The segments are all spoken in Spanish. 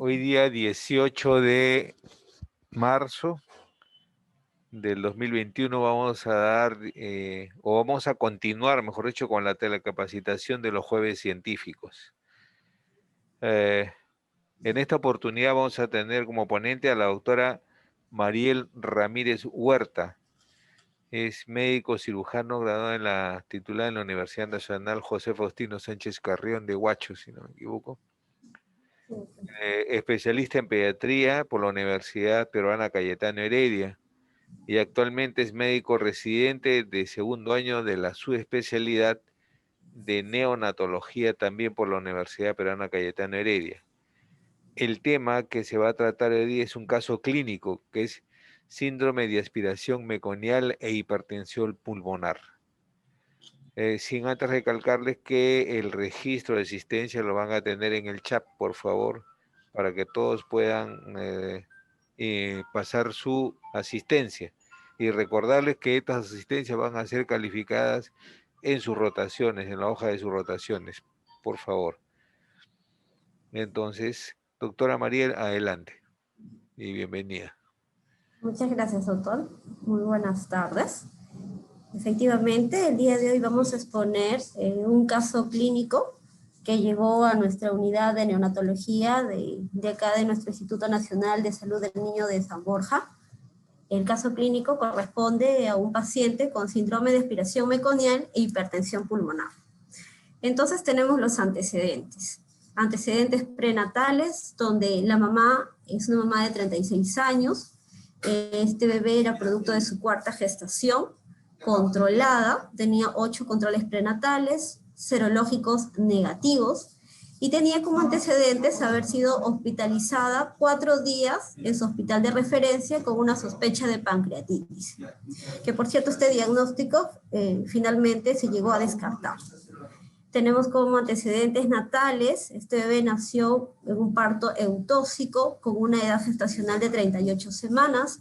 Hoy día 18 de marzo del 2021 vamos a dar, o vamos a continuar, mejor dicho, con la telecapacitación de los jueves científicos. En esta oportunidad vamos a tener como ponente a la doctora Mariel Ramírez Huerta. Es médico cirujano graduado en la titular en la Universidad Nacional José Faustino Sánchez Carrión de Huacho, si no me equivoco. Especialista en pediatría por la Universidad Peruana Cayetano Heredia y actualmente es médico residente de segundo año de la subespecialidad de neonatología también por la Universidad Peruana Cayetano Heredia. El tema que se va a tratar hoy día es un caso clínico que es síndrome de aspiración meconial e hipertensión pulmonar. Sin antes recalcarles que el registro de asistencia lo van a tener en el chat, por favor, para que todos puedan pasar su asistencia. Y recordarles que estas asistencias van a ser calificadas en sus rotaciones, en la hoja de sus rotaciones, por favor. Entonces, doctora Mariel, adelante y bienvenida. Muchas gracias, doctor. Muy buenas tardes. Efectivamente, el día de hoy vamos a exponer un caso clínico que llegó a nuestra unidad de neonatología de acá de nuestro Instituto Nacional de Salud del Niño de San Borja. El caso clínico corresponde a un paciente con síndrome de aspiración meconial e hipertensión pulmonar. Entonces tenemos los antecedentes. Antecedentes prenatales, donde la mamá es una mamá de 36 años. Este bebé era producto de su cuarta gestación, controlada, tenía 8 controles prenatales, serológicos negativos, y tenía como antecedentes haber sido hospitalizada 4 días en su hospital de referencia con una sospecha de pancreatitis, que por cierto este diagnóstico finalmente se llegó a descartar. Tenemos como antecedentes natales, este bebé nació en un parto eutóxico con una edad gestacional de 38 semanas,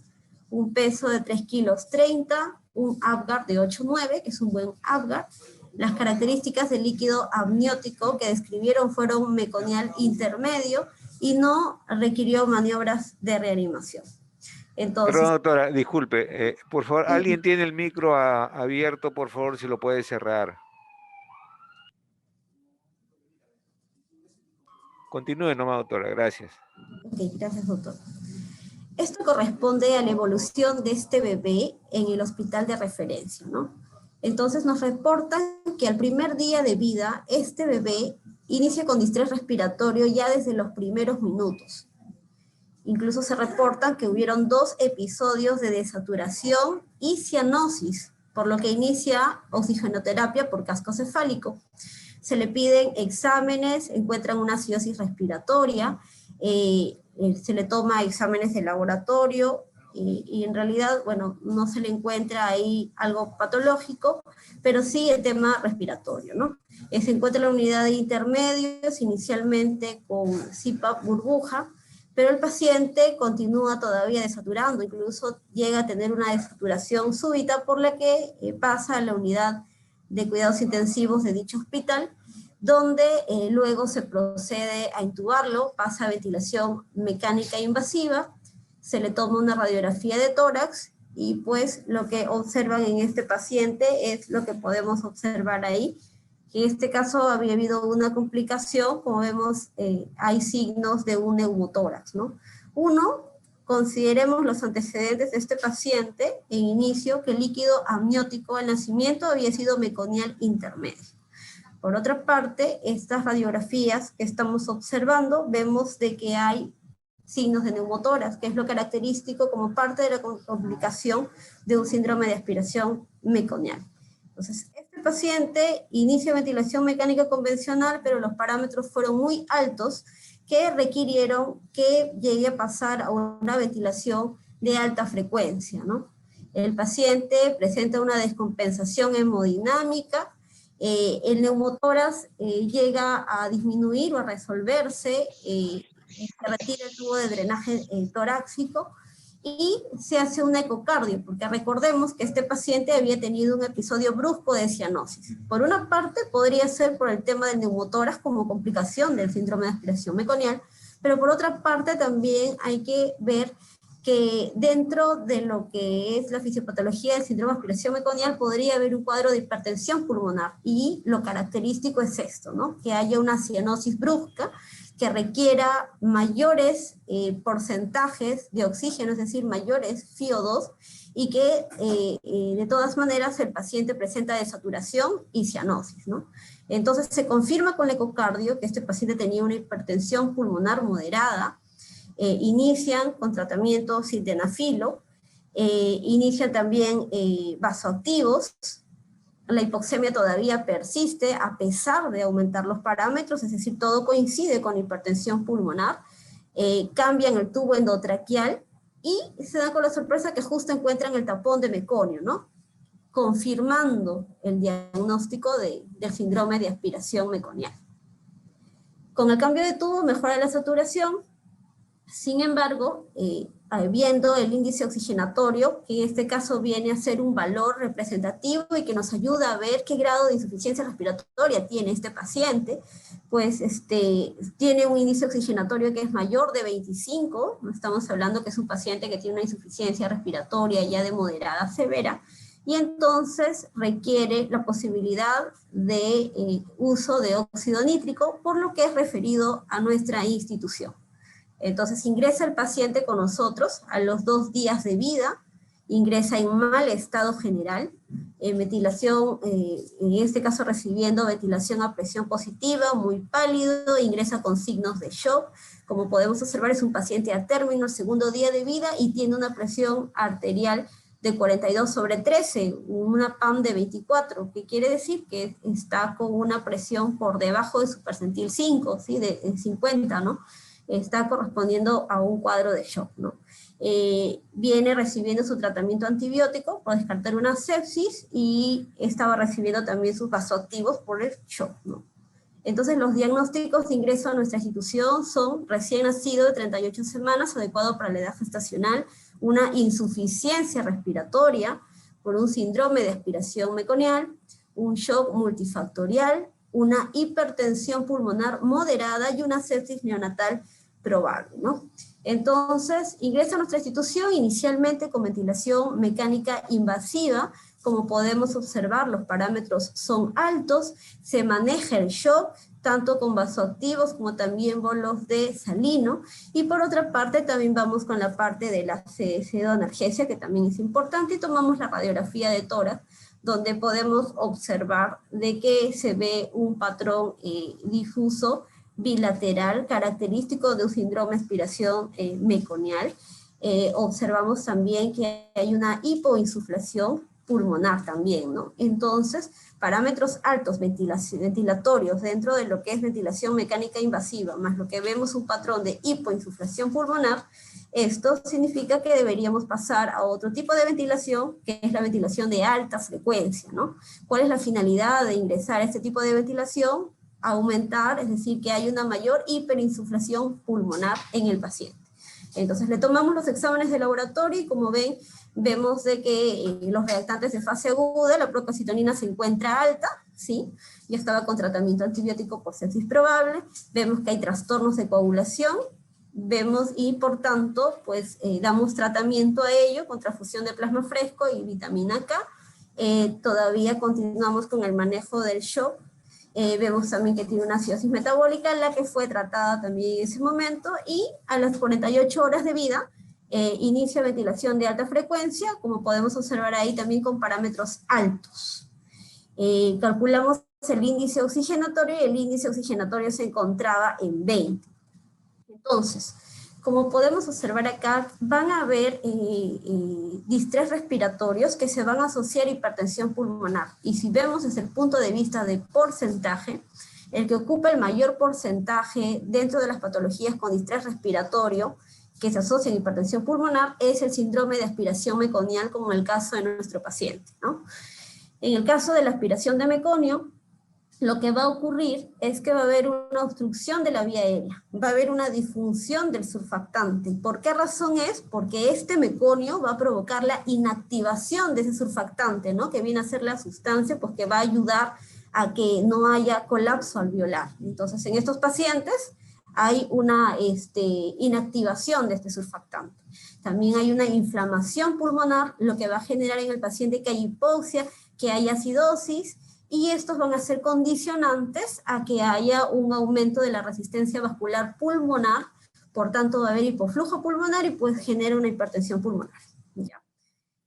un peso de 3 kilos 30, un Apgar de 8,9, que es un buen Apgar. Las características del líquido amniótico que describieron fueron meconial intermedio y no requirió maniobras de reanimación. Entonces, perdón, doctora, disculpe, por favor, ¿alguien tiene el micro abierto? Por favor, si lo puede cerrar. Continúe nomás, doctora, gracias. Ok, gracias, doctor. Esto corresponde a la evolución de este bebé en el hospital de referencia, ¿no? Entonces nos reportan que al primer día de vida, este bebé inicia con distrés respiratorio ya desde los primeros minutos. Incluso se reportan que hubieron 2 episodios de desaturación y cianosis, por lo que inicia oxigenoterapia por casco cefálico. Se le piden exámenes, encuentran una acidosis respiratoria, se le toma exámenes de laboratorio y en realidad, bueno, no se le encuentra ahí algo patológico, pero sí el tema respiratorio, ¿no? Se encuentra en la unidad de intermedios, inicialmente con CPAP burbuja, pero el paciente continúa todavía desaturando, incluso llega a tener una desaturación súbita por la que pasa a la unidad de cuidados intensivos de dicho hospital, donde luego se procede a intubarlo, pasa a ventilación mecánica invasiva, se le toma una radiografía de tórax y pues lo que observan en este paciente es lo que podemos observar ahí. En este caso había habido una complicación, como vemos hay signos de un neumotórax, ¿no? Uno, consideremos los antecedentes de este paciente en inicio que el líquido amniótico al nacimiento había sido meconial intermedio. Por otra parte, estas radiografías que estamos observando, vemos de que hay signos de neumotórax, que es lo característico como parte de la complicación de un síndrome de aspiración meconial. Entonces, este paciente inicia ventilación mecánica convencional, pero los parámetros fueron muy altos que requirieron que llegue a pasar a una ventilación de alta frecuencia, ¿no? El paciente presenta una descompensación hemodinámica, el neumotórax llega a disminuir o a resolverse, se retira el tubo de drenaje torácico y se hace un ecocardio, porque recordemos que este paciente había tenido un episodio brusco de cianosis. Por una parte podría ser por el tema del neumotórax como complicación del síndrome de aspiración meconial, Pero por otra parte también hay que ver que dentro de lo que es la fisiopatología del síndrome de aspiración meconial podría haber un cuadro de hipertensión pulmonar, y lo característico es esto, ¿no? Que haya una cianosis brusca que requiera mayores porcentajes de oxígeno, es decir, mayores FiO2, y que de todas maneras el paciente presenta desaturación y cianosis, ¿no? Entonces se confirma con el ecocardio que este paciente tenía una hipertensión pulmonar moderada. Inician con tratamiento sildenafilo, inician también vasoactivos. La hipoxemia todavía persiste a pesar de aumentar los parámetros, es decir, todo coincide con hipertensión pulmonar. Cambian el tubo endotraqueal y se dan con la sorpresa que justo encuentran el tapón de meconio, ¿no? Confirmando el diagnóstico del síndrome de aspiración meconial. Con el cambio de tubo mejora la saturación. Sin embargo, viendo el índice oxigenatorio, que en este caso viene a ser un valor representativo y que nos ayuda a ver qué grado de insuficiencia respiratoria tiene este paciente, pues tiene un índice oxigenatorio que es mayor de 25, no estamos hablando que es un paciente que tiene una insuficiencia respiratoria ya de moderada a severa, y entonces requiere la posibilidad de uso de óxido nítrico, por lo que es referido a nuestra institución. Entonces ingresa el paciente con nosotros a los 2 días de vida, ingresa en mal estado general, ventilación, en este caso recibiendo ventilación a presión positiva, muy pálido, ingresa con signos de shock. Como podemos observar, es un paciente a término, el 2.º día de vida, y tiene una presión arterial de 42/13, una PAM de 24, que quiere decir que está con una presión por debajo de su percentil 5, ¿sí? de 50, ¿no? Está correspondiendo a un cuadro de shock, ¿no? Viene recibiendo su tratamiento antibiótico por descartar una sepsis, y estaba recibiendo también sus vasoactivos por el shock, ¿no? Entonces los diagnósticos de ingreso a nuestra institución son recién nacido de 38 semanas, adecuado para la edad gestacional, una insuficiencia respiratoria por un síndrome de aspiración meconial, un shock multifactorial, una hipertensión pulmonar moderada y una sepsis neonatal probable, ¿no? Entonces, ingresa a nuestra institución inicialmente con ventilación mecánica invasiva. Como podemos observar, los parámetros son altos, se maneja el shock, tanto con vasoactivos como también bolos de salino, y por otra parte también vamos con la parte de la pseudoanalgesia, que también es importante, y tomamos la radiografía de tórax, donde podemos observar de que se ve un patrón difuso bilateral característico de un síndrome de aspiración meconial. Observamos también que hay una hipoinsuflación pulmonar también, ¿no? Entonces, parámetros altos ventilatorios dentro de lo que es ventilación mecánica invasiva, más lo que vemos un patrón de hipoinsuflación pulmonar, esto significa que deberíamos pasar a otro tipo de ventilación, que es la ventilación de alta frecuencia, ¿no? ¿Cuál es la finalidad de ingresar a este tipo de ventilación? Aumentar, es decir, que hay una mayor hiperinsuflación pulmonar en el paciente. Entonces le tomamos los exámenes de laboratorio y como ven, vemos de que los reactantes de fase aguda, la procalcitonina se encuentra alta, ¿sí? Ya estaba con tratamiento antibiótico por sepsis probable, vemos que hay trastornos de coagulación, vemos y por tanto, pues damos tratamiento a ello con transfusión de plasma fresco y vitamina K. Todavía continuamos con el manejo del shock. Vemos también que tiene una acidosis metabólica, la que fue tratada también en ese momento, y a las 48 horas de vida inicia ventilación de alta frecuencia, como podemos observar ahí también con parámetros altos. Calculamos el índice oxigenatorio, y el índice oxigenatorio se encontraba en 20. Entonces, como podemos observar acá, van a haber distrés respiratorios que se van a asociar a hipertensión pulmonar. Y si vemos desde el punto de vista de porcentaje, el que ocupa el mayor porcentaje dentro de las patologías con distrés respiratorio que se asocian a hipertensión pulmonar es el síndrome de aspiración meconial, como en el caso de nuestro paciente, ¿no? En el caso de la aspiración de meconio, lo que va a ocurrir es que va a haber una obstrucción de la vía aérea, va a haber una disfunción del surfactante. ¿Por qué razón es? Porque este meconio va a provocar la inactivación de ese surfactante, ¿no? Que viene a ser la sustancia, pues, que va a ayudar a que no haya colapso alveolar. Entonces, en estos pacientes hay una inactivación de este surfactante. También hay una inflamación pulmonar, lo que va a generar en el paciente que hay hipoxia, que hay acidosis, y estos van a ser condicionantes a que haya un aumento de la resistencia vascular pulmonar, por tanto va a haber hipoflujo pulmonar y pues genera una hipertensión pulmonar. ¿Ya?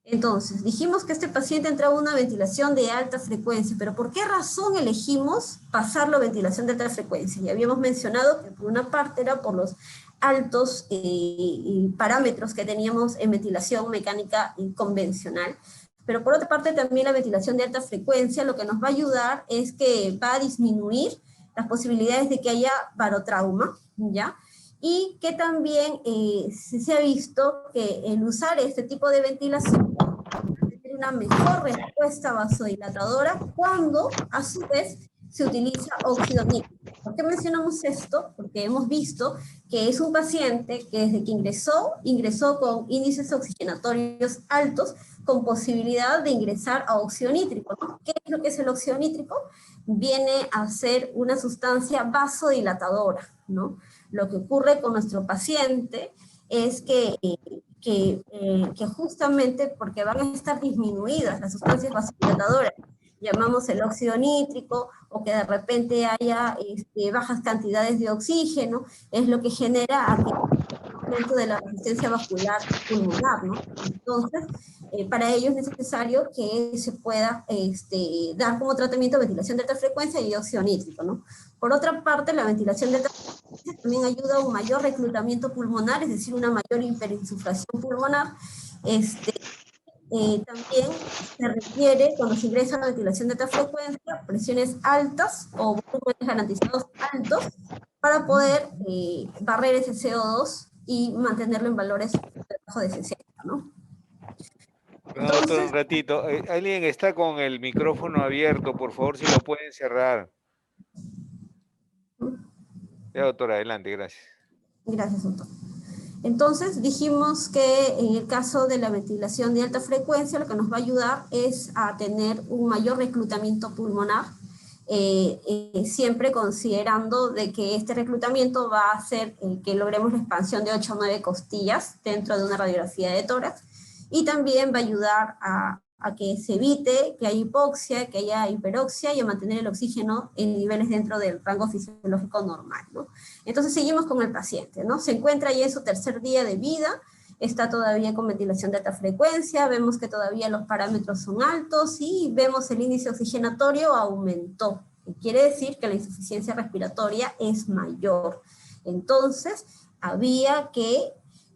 Entonces, dijimos que este paciente entraba a una ventilación de alta frecuencia, pero ¿por qué razón elegimos pasarlo a ventilación de alta frecuencia? Ya habíamos mencionado que por una parte era por los altos parámetros que teníamos en ventilación mecánica convencional, pero por otra parte también la ventilación de alta frecuencia lo que nos va a ayudar es que va a disminuir las posibilidades de que haya barotrauma, ¿ya? Y que también se ha visto que el usar este tipo de ventilación tiene una mejor respuesta vasodilatadora cuando a su vez se utiliza óxido nítrico. ¿Por qué mencionamos esto? Porque hemos visto que es un paciente que desde que ingresó con índices oxigenatorios altos, con posibilidad de ingresar a óxido nítrico, ¿no? ¿Qué es lo que es el óxido nítrico? Viene a ser una sustancia vasodilatadora, ¿no? Lo que ocurre con nuestro paciente es que justamente porque van a estar disminuidas las sustancias vasodilatadoras, llamamos el óxido nítrico, o que de repente haya bajas cantidades de oxígeno, es lo que genera aumento de la resistencia vascular pulmonar, ¿no? Entonces, para ello es necesario que se pueda dar como tratamiento ventilación de alta frecuencia y óxido nítrico, ¿no? Por otra parte, la ventilación de alta frecuencia también ayuda a un mayor reclutamiento pulmonar, es decir, una mayor hiperinsuflación pulmonar. También se requiere, cuando se ingresa a la ventilación de alta frecuencia, presiones altas o volúmenes garantizados altos para poder barrer ese CO2 y mantenerlo en valores debajo de 60, ¿no? No, doctor, un ratito. Alguien está con el micrófono abierto, por favor, si lo pueden cerrar. Ya, doctor, adelante, gracias. Gracias, doctor. Entonces dijimos que en el caso de la ventilación de alta frecuencia lo que nos va a ayudar es a tener un mayor reclutamiento pulmonar, siempre considerando de que este reclutamiento va a hacer que logremos la expansión de 8 o 9 costillas dentro de una radiografía de tórax, y también va a ayudar a que se evite que haya hipoxia, que haya hiperoxia, y a mantener el oxígeno en niveles dentro del rango fisiológico normal, ¿no? Entonces seguimos con el paciente, ¿no? Se encuentra ya en su tercer día de vida, está todavía con ventilación de alta frecuencia, vemos que todavía los parámetros son altos y vemos el índice oxigenatorio aumentó. Quiere decir que la insuficiencia respiratoria es mayor. Entonces, había que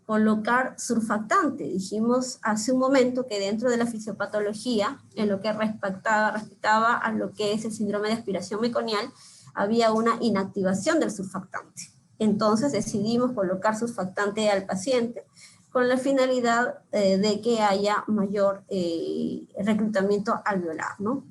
colocar surfactante. Dijimos hace un momento que dentro de la fisiopatología, en lo que respectaba a lo que es el síndrome de aspiración meconial, había una inactivación del surfactante. Entonces decidimos colocar surfactante al paciente con la finalidad de que haya mayor reclutamiento alveolar, ¿no?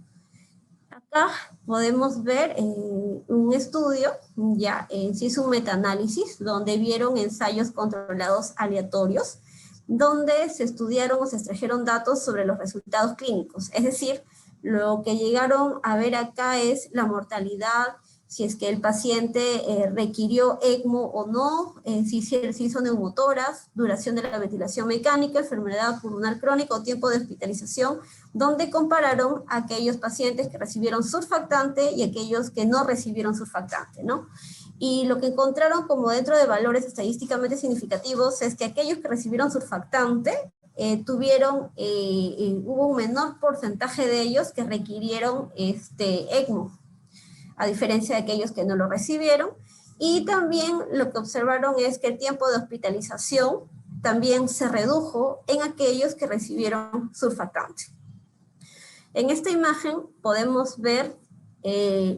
Acá podemos ver un estudio, ya se hizo un metaanálisis donde vieron ensayos controlados aleatorios, donde se estudiaron o se extrajeron datos sobre los resultados clínicos. Es decir, lo que llegaron a ver acá es la mortalidad, si es que el paciente requirió ECMO o no, si se hizo neumotoras, duración de la ventilación mecánica, enfermedad pulmonar crónica o tiempo de hospitalización, donde compararon a aquellos pacientes que recibieron surfactante y aquellos que no recibieron surfactante, ¿no? Y lo que encontraron como dentro de valores estadísticamente significativos es que aquellos que recibieron surfactante hubo un menor porcentaje de ellos que requirieron ECMO, a diferencia de aquellos que no lo recibieron. Y también lo que observaron es que el tiempo de hospitalización también se redujo en aquellos que recibieron surfactante. En esta imagen podemos ver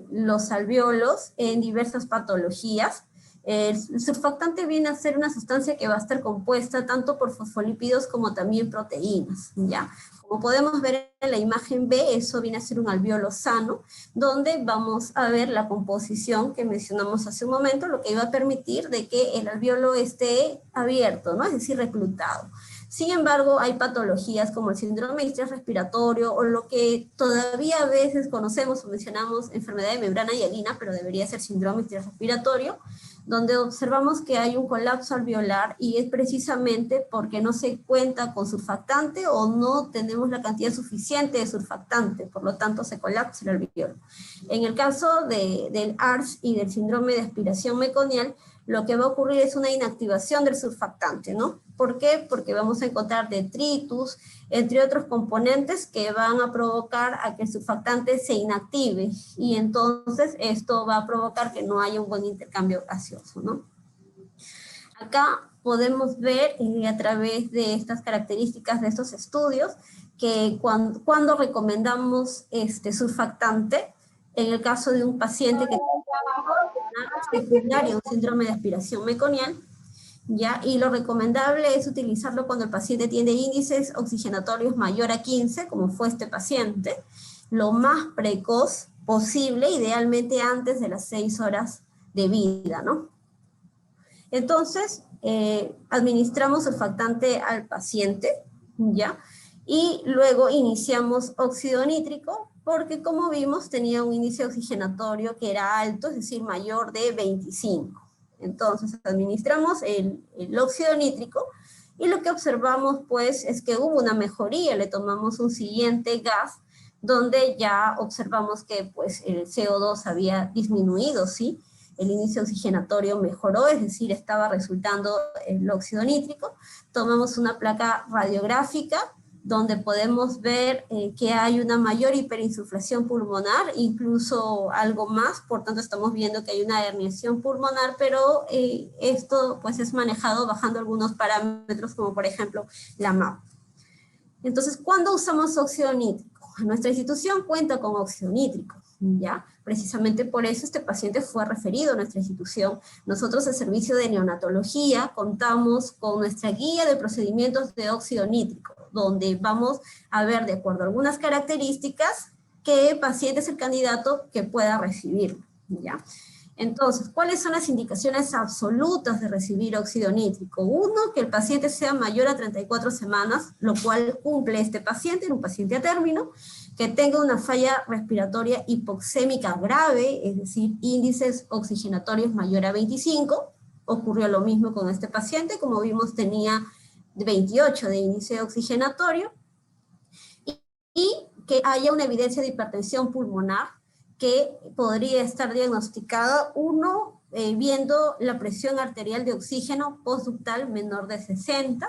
los alvéolos en diversas patologías. El surfactante viene a ser una sustancia que va a estar compuesta tanto por fosfolípidos como también proteínas, ¿ya? Como podemos ver en la imagen B, eso viene a ser un alvéolo sano, donde vamos a ver la composición que mencionamos hace un momento, lo que iba a permitir de que el alvéolo esté abierto, ¿no? Es decir, reclutado. Sin embargo, hay patologías como el síndrome de estrés respiratorio o lo que todavía a veces conocemos o mencionamos enfermedad de membrana hialina, pero debería ser síndrome de estrés respiratorio, donde observamos que hay un colapso alveolar y es precisamente porque no se cuenta con surfactante o no tenemos la cantidad suficiente de surfactante, por lo tanto se colapsa el alveolo. En el caso del ARS y del síndrome de aspiración meconial, lo que va a ocurrir es una inactivación del surfactante, ¿no? ¿Por qué? Porque vamos a encontrar detritus, entre otros componentes que van a provocar a que el surfactante se inactive, y entonces esto va a provocar que no haya un buen intercambio gaseoso, ¿no? Acá podemos ver a través de estas características de estos estudios que cuando recomendamos surfactante, en el caso de un paciente que tiene secundaria un síndrome de aspiración meconial, ¿ya? Y lo recomendable es utilizarlo cuando el paciente tiene índices oxigenatorios mayor a 15, como fue este paciente, lo más precoz posible, idealmente antes de las 6 horas de vida, ¿no? Entonces, administramos surfactante al paciente, ¿ya? Y luego iniciamos óxido nítrico, porque como vimos tenía un índice oxigenatorio que era alto, es decir, mayor de 25. Entonces administramos el óxido nítrico y lo que observamos pues es que hubo una mejoría, le tomamos un siguiente gas donde ya observamos que pues el CO2 había disminuido, ¿sí? El índice oxigenatorio mejoró, es decir, estaba resultando el óxido nítrico. Tomamos una placa radiográfica donde podemos ver que hay una mayor hiperinsuflación pulmonar, incluso algo más, por tanto estamos viendo que hay una herniación pulmonar, pero esto pues es manejado bajando algunos parámetros, como por ejemplo la MAP. Entonces, ¿cuándo usamos óxido nítrico? Nuestra institución cuenta con óxido nítrico, ¿ya? Precisamente por eso este paciente fue referido a nuestra institución. Nosotros, el servicio de neonatología, contamos con nuestra guía de procedimientos de óxido nítrico, donde vamos a ver, de acuerdo a algunas características, qué paciente es el candidato que pueda recibirlo, ¿ya? Entonces, ¿cuáles son las indicaciones absolutas de recibir óxido nítrico? Uno, que el paciente sea mayor a 34 semanas, lo cual cumple este paciente, en un paciente a término, que tenga una falla respiratoria hipoxémica grave, es decir, índices oxigenatorios mayor a 25, ocurrió lo mismo con este paciente, como vimos tenía 28 de índice oxigenatorio, y que haya una evidencia de hipertensión pulmonar, que podría estar diagnosticada, uno, viendo la presión arterial de oxígeno postductal menor de 60,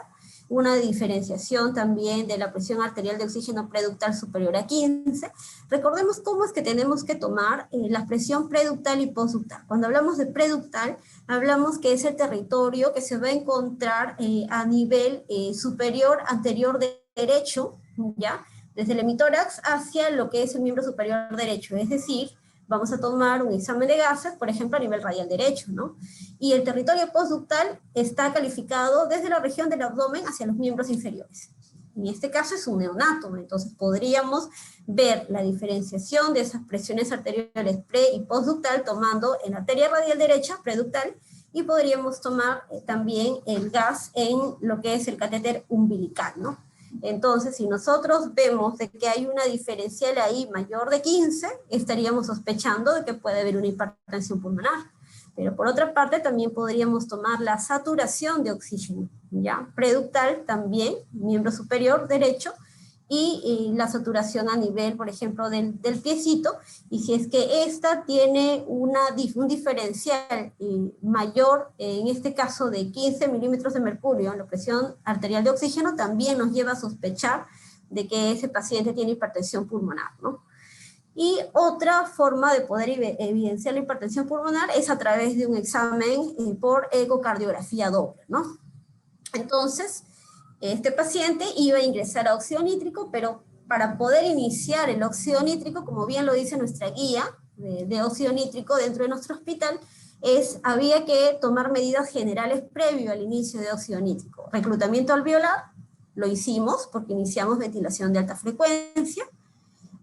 una diferenciación también de la presión arterial de oxígeno preductal superior a 15. Recordemos cómo es que tenemos que tomar la presión preductal y postductal. Cuando hablamos de preductal, hablamos que es el territorio que se va a encontrar a nivel superior anterior derecho, ¿ya? Desde el hemitórax hacia lo que es el miembro superior derecho, es decir, vamos a tomar un examen de gases, por ejemplo, a nivel radial derecho, ¿no? Y el territorio postductal está calificado desde la región del abdomen hacia los miembros inferiores. En este caso es un neonato, entonces podríamos ver la diferenciación de esas presiones arteriales pre- y postductal tomando en la arteria radial derecha, preductal, y podríamos tomar también el gas en lo que es el catéter umbilical, ¿no? Entonces, si nosotros vemos de que hay una diferencial ahí mayor de 15, estaríamos sospechando de que puede haber una hipertensión pulmonar. Pero por otra parte, también podríamos tomar la saturación de oxígeno, ¿ya? Preductal también, miembro superior derecho, y la saturación a nivel, por ejemplo, del piecito, y si es que esta tiene un diferencial mayor, en este caso de 15 milímetros de mercurio en la presión arterial de oxígeno, también nos lleva a sospechar de que ese paciente tiene hipertensión pulmonar, ¿no? Y otra forma de poder evidenciar la hipertensión pulmonar es a través de un examen por ecocardiografía doble, ¿no? Entonces, este paciente iba a ingresar a óxido nítrico, pero para poder iniciar el óxido nítrico, como bien lo dice nuestra guía de óxido nítrico dentro de nuestro hospital, había que tomar medidas generales previo al inicio de óxido nítrico. Reclutamiento alveolar, lo hicimos porque iniciamos ventilación de alta frecuencia.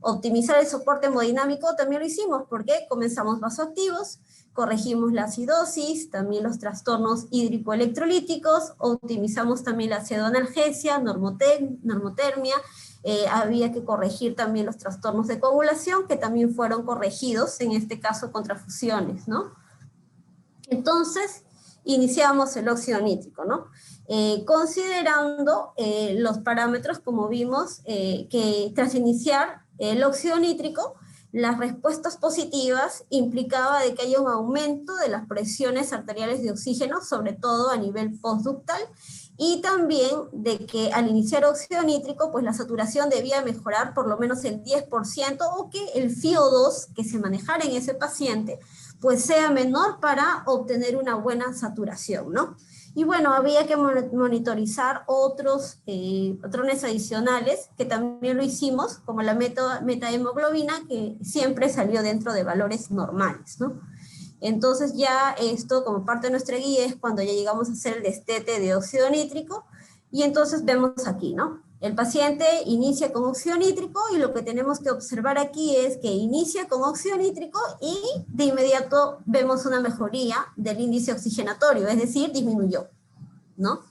Optimizar el soporte hemodinámico también lo hicimos, porque comenzamos vasoactivos, corregimos la acidosis, también los trastornos hídrico-electrolíticos, optimizamos también la pseudoanalgesia, normotermia, había que corregir también los trastornos de coagulación, que también fueron corregidos, en este caso con transfusiones, ¿no? Entonces, iniciamos el óxido nítrico, ¿no? Considerando los parámetros, como vimos, que tras iniciar el óxido nítrico, las respuestas positivas implicaba de que haya un aumento de las presiones arteriales de oxígeno, sobre todo a nivel postductal, y también de que al iniciar óxido nítrico, pues la saturación debía mejorar por lo menos el 10%, o que el FiO2 que se manejara en ese paciente, pues sea menor para obtener una buena saturación, ¿no? Y bueno, había que monitorizar otros patrones adicionales, que también lo hicimos, como la metahemoglobina, que siempre salió dentro de valores normales, ¿no? Entonces ya esto, como parte de nuestra guía, es cuando ya llegamos a hacer el destete de óxido nítrico, y entonces vemos aquí, ¿no? El paciente inicia con óxido nítrico, y lo que tenemos que observar aquí es que inicia con óxido nítrico y de inmediato vemos una mejoría del índice oxigenatorio, es decir, disminuyó, ¿no?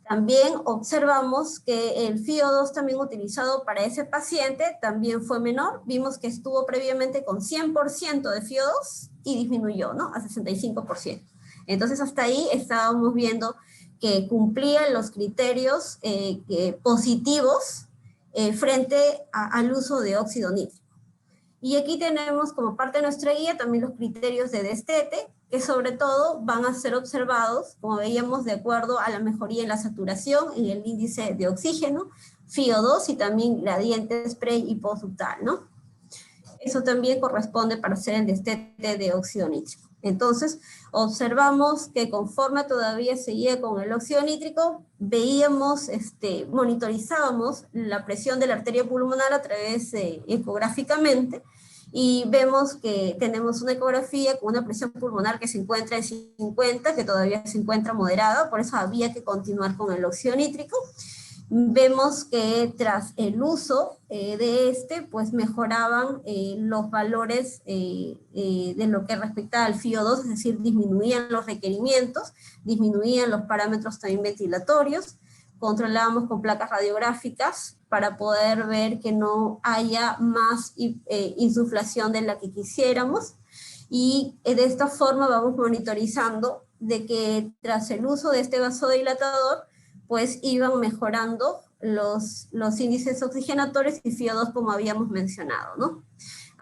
También observamos que el FiO2 también utilizado para ese paciente también fue menor. Vimos que estuvo previamente con 100% de FiO2 y disminuyó, ¿no? A 65%. Entonces hasta ahí estábamos viendo que cumplían los criterios positivos frente al uso de óxido nítrico. Y aquí tenemos como parte de nuestra guía también los criterios de destete, que sobre todo van a ser observados, como veíamos, de acuerdo a la mejoría en la saturación, en el índice de oxígeno, FiO2 y también gradientes pre y postductal, ¿no? Eso también corresponde para hacer el destete de óxido nítrico. Entonces, observamos que conforme todavía seguía con el óxido nítrico, veíamos, monitorizábamos la presión de la arteria pulmonar a través ecográficamente, y vemos que tenemos una ecografía con una presión pulmonar que se encuentra en 50, que todavía se encuentra moderada, por eso había que continuar con el óxido nítrico. Vemos que tras el uso de pues mejoraban los valores de lo que respecta al FiO2, es decir, disminuían los requerimientos, disminuían los parámetros también ventilatorios, controlábamos con placas radiográficas para poder ver que no haya más insuflación de la que quisiéramos, y de esta forma vamos monitorizando de que tras el uso de este vasodilatador, pues iban mejorando los índices oxigenatorios y FiO2, como habíamos mencionado, ¿no?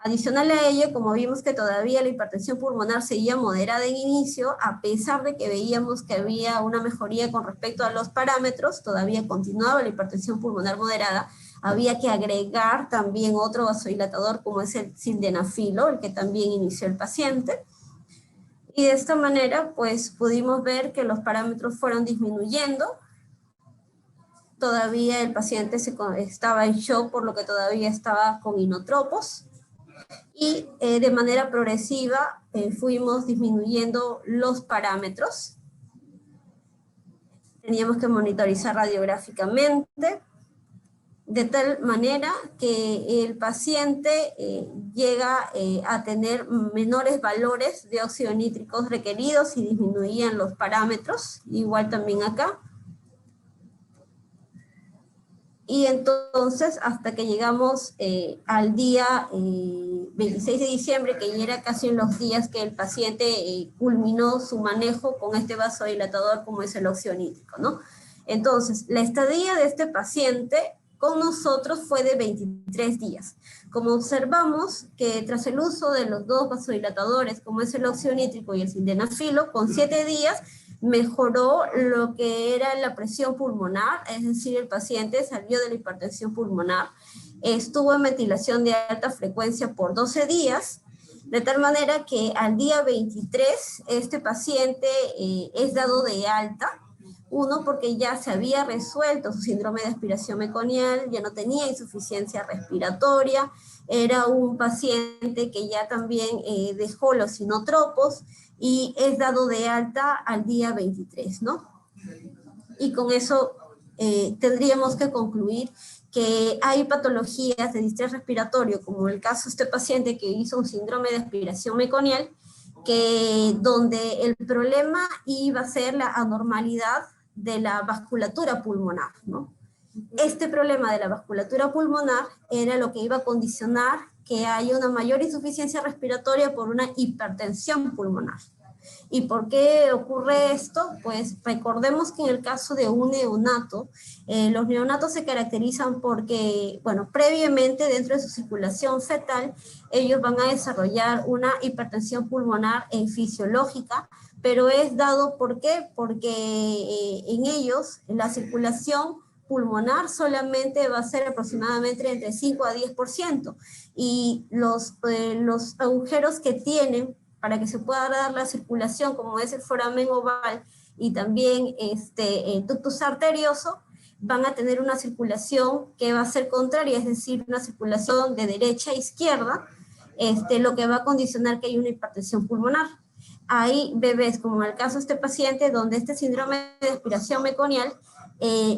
Adicional a ello, como vimos que todavía la hipertensión pulmonar seguía moderada en inicio, a pesar de que veíamos que había una mejoría con respecto a los parámetros, todavía continuaba la hipertensión pulmonar moderada, había que agregar también otro vasodilatador como es el sildenafilo, el que también inició el paciente. Y de esta manera, pues pudimos ver que los parámetros fueron disminuyendo. Todavía el paciente estaba en shock, por lo que todavía estaba con inotropos. Y de manera progresiva fuimos disminuyendo los parámetros. Teníamos que monitorizar radiográficamente, de tal manera que el paciente llega a tener menores valores de óxido nítrico requeridos y disminuían los parámetros, igual también acá. Y entonces, hasta que llegamos al día 26 de diciembre, que ya era casi en los días que el paciente culminó su manejo con este vasodilatador como es el óxido nítrico, ¿no? Entonces, la estadía de este paciente con nosotros fue de 23 días. Como observamos que tras el uso de los dos vasodilatadores, como es el óxido nítrico y el sildenafilo, con 7 días, mejoró lo que era la presión pulmonar, es decir, el paciente salió de la hipertensión pulmonar, estuvo en ventilación de alta frecuencia por 12 días, de tal manera que al día 23 este paciente es dado de alta, uno porque ya se había resuelto su síndrome de aspiración meconial, ya no tenía insuficiencia respiratoria, era un paciente que ya también dejó los inotropos, y es dado de alta al día 23, ¿no? Y con eso tendríamos que concluir que hay patologías de distrés respiratorio, como el caso de este paciente que hizo un síndrome de aspiración meconial, que donde el problema iba a ser la anormalidad de la vasculatura pulmonar, ¿no? Este problema de la vasculatura pulmonar era lo que iba a condicionar que haya una mayor insuficiencia respiratoria por una hipertensión pulmonar. ¿Y por qué ocurre esto? Pues recordemos que en el caso de un neonato, los neonatos se caracterizan porque, bueno, previamente dentro de su circulación fetal, ellos van a desarrollar una hipertensión pulmonar fisiológica, pero es dado, ¿por qué? Porque en ellos la circulación pulmonar solamente va a ser aproximadamente entre 5 a 10%, y los agujeros que tienen para que se pueda dar la circulación, como es el foramen oval y también ductus arterioso, van a tener una circulación que va a ser contraria, es decir, una circulación de derecha a izquierda, lo que va a condicionar que haya una hipertensión pulmonar. Hay bebés, como en el caso de este paciente, donde este síndrome de aspiración meconial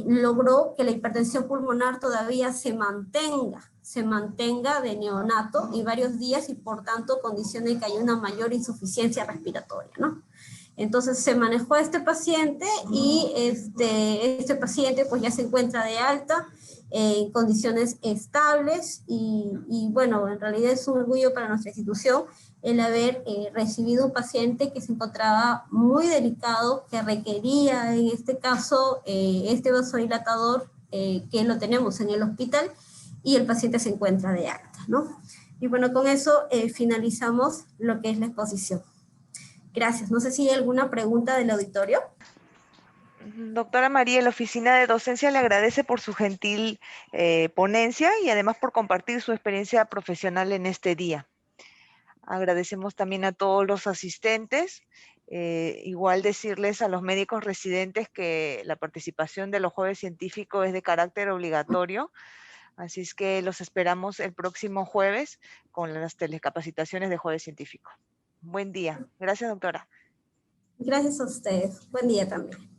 logró que la hipertensión pulmonar todavía se mantenga de neonato y varios días, y por tanto condiciona que haya una mayor insuficiencia respiratoria, ¿no? Entonces se manejó a este paciente y este paciente pues ya se encuentra de alta en condiciones estables y bueno, en realidad es un orgullo para nuestra institución el haber recibido un paciente que se encontraba muy delicado, que requería en este caso este vasodilatador que lo tenemos en el hospital, y el paciente se encuentra de alta, ¿no? Y bueno, con eso finalizamos lo que es la exposición. Gracias. No sé si hay alguna pregunta del auditorio. Doctora María, la Oficina de Docencia le agradece por su gentil ponencia y además por compartir su experiencia profesional en este día. Agradecemos también a todos los asistentes. Igual decirles a los médicos residentes que la participación de los jueves científicos es de carácter obligatorio. Así es que los esperamos el próximo jueves con las telecapacitaciones de jueves científico. Buen día. Gracias, doctora. Gracias a ustedes. Buen día también.